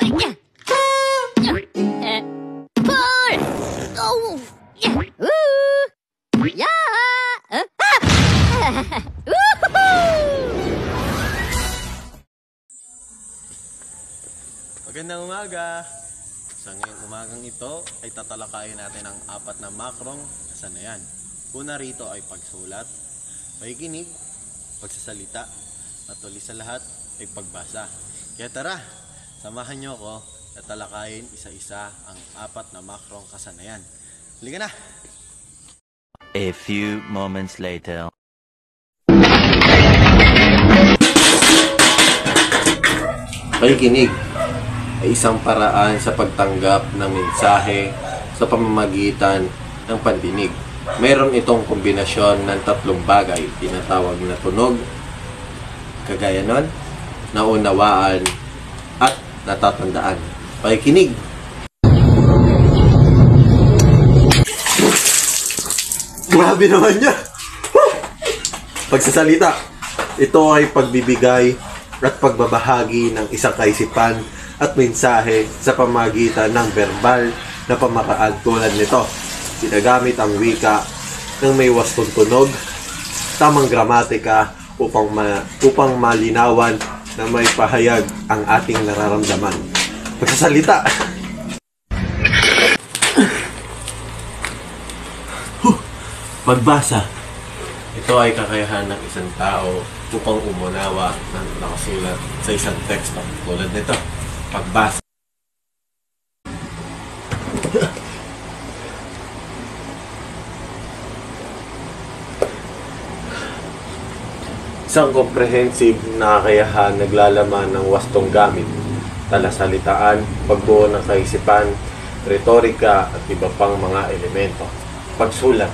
Magandang umaga! Sa ngayong umagang ito ay tatalakayin natin ang 4 na makrong kasanayan. Una rito ay pagsulat, pakikinig, pagsasalita, at uli sa lahat ay pagbasa. Kaya tara, samahan niyo ako at talakayin isa-isa ang 4 na makrong kasanayan. Halika na! A few moments later. Pakikinig ay isang paraan sa pagtanggap ng mensahe sa pamamagitan ng pandinig. Meron itong kombinasyon ng 3 bagay, tinatawag na tunog, kagaya nun, naunawaan, at natatandaan. Pakikinig! Grabe naman niya! Pagsasalita, ito ay pagbibigay at pagbabahagi ng isang kaisipan at mensahe sa pamamagitan ng verbal na pamamaraan tulad nito. Ginagamit ang wika ng may wastong tunog, tamang gramatika upang malinawan na may pahayag ang ating nararamdaman. Pagsasalita. Pagbasa. Ito ay kakayahan ng isang tao upang umunawa ng nakasulat sa isang teksto tulad nito. Pagbasa. Isang comprehensive na kakayahan naglalaman ng wastong gamit, talasalitaan, pagbuo ng kaisipan, retorika at iba pang mga elemento. Pagsulat.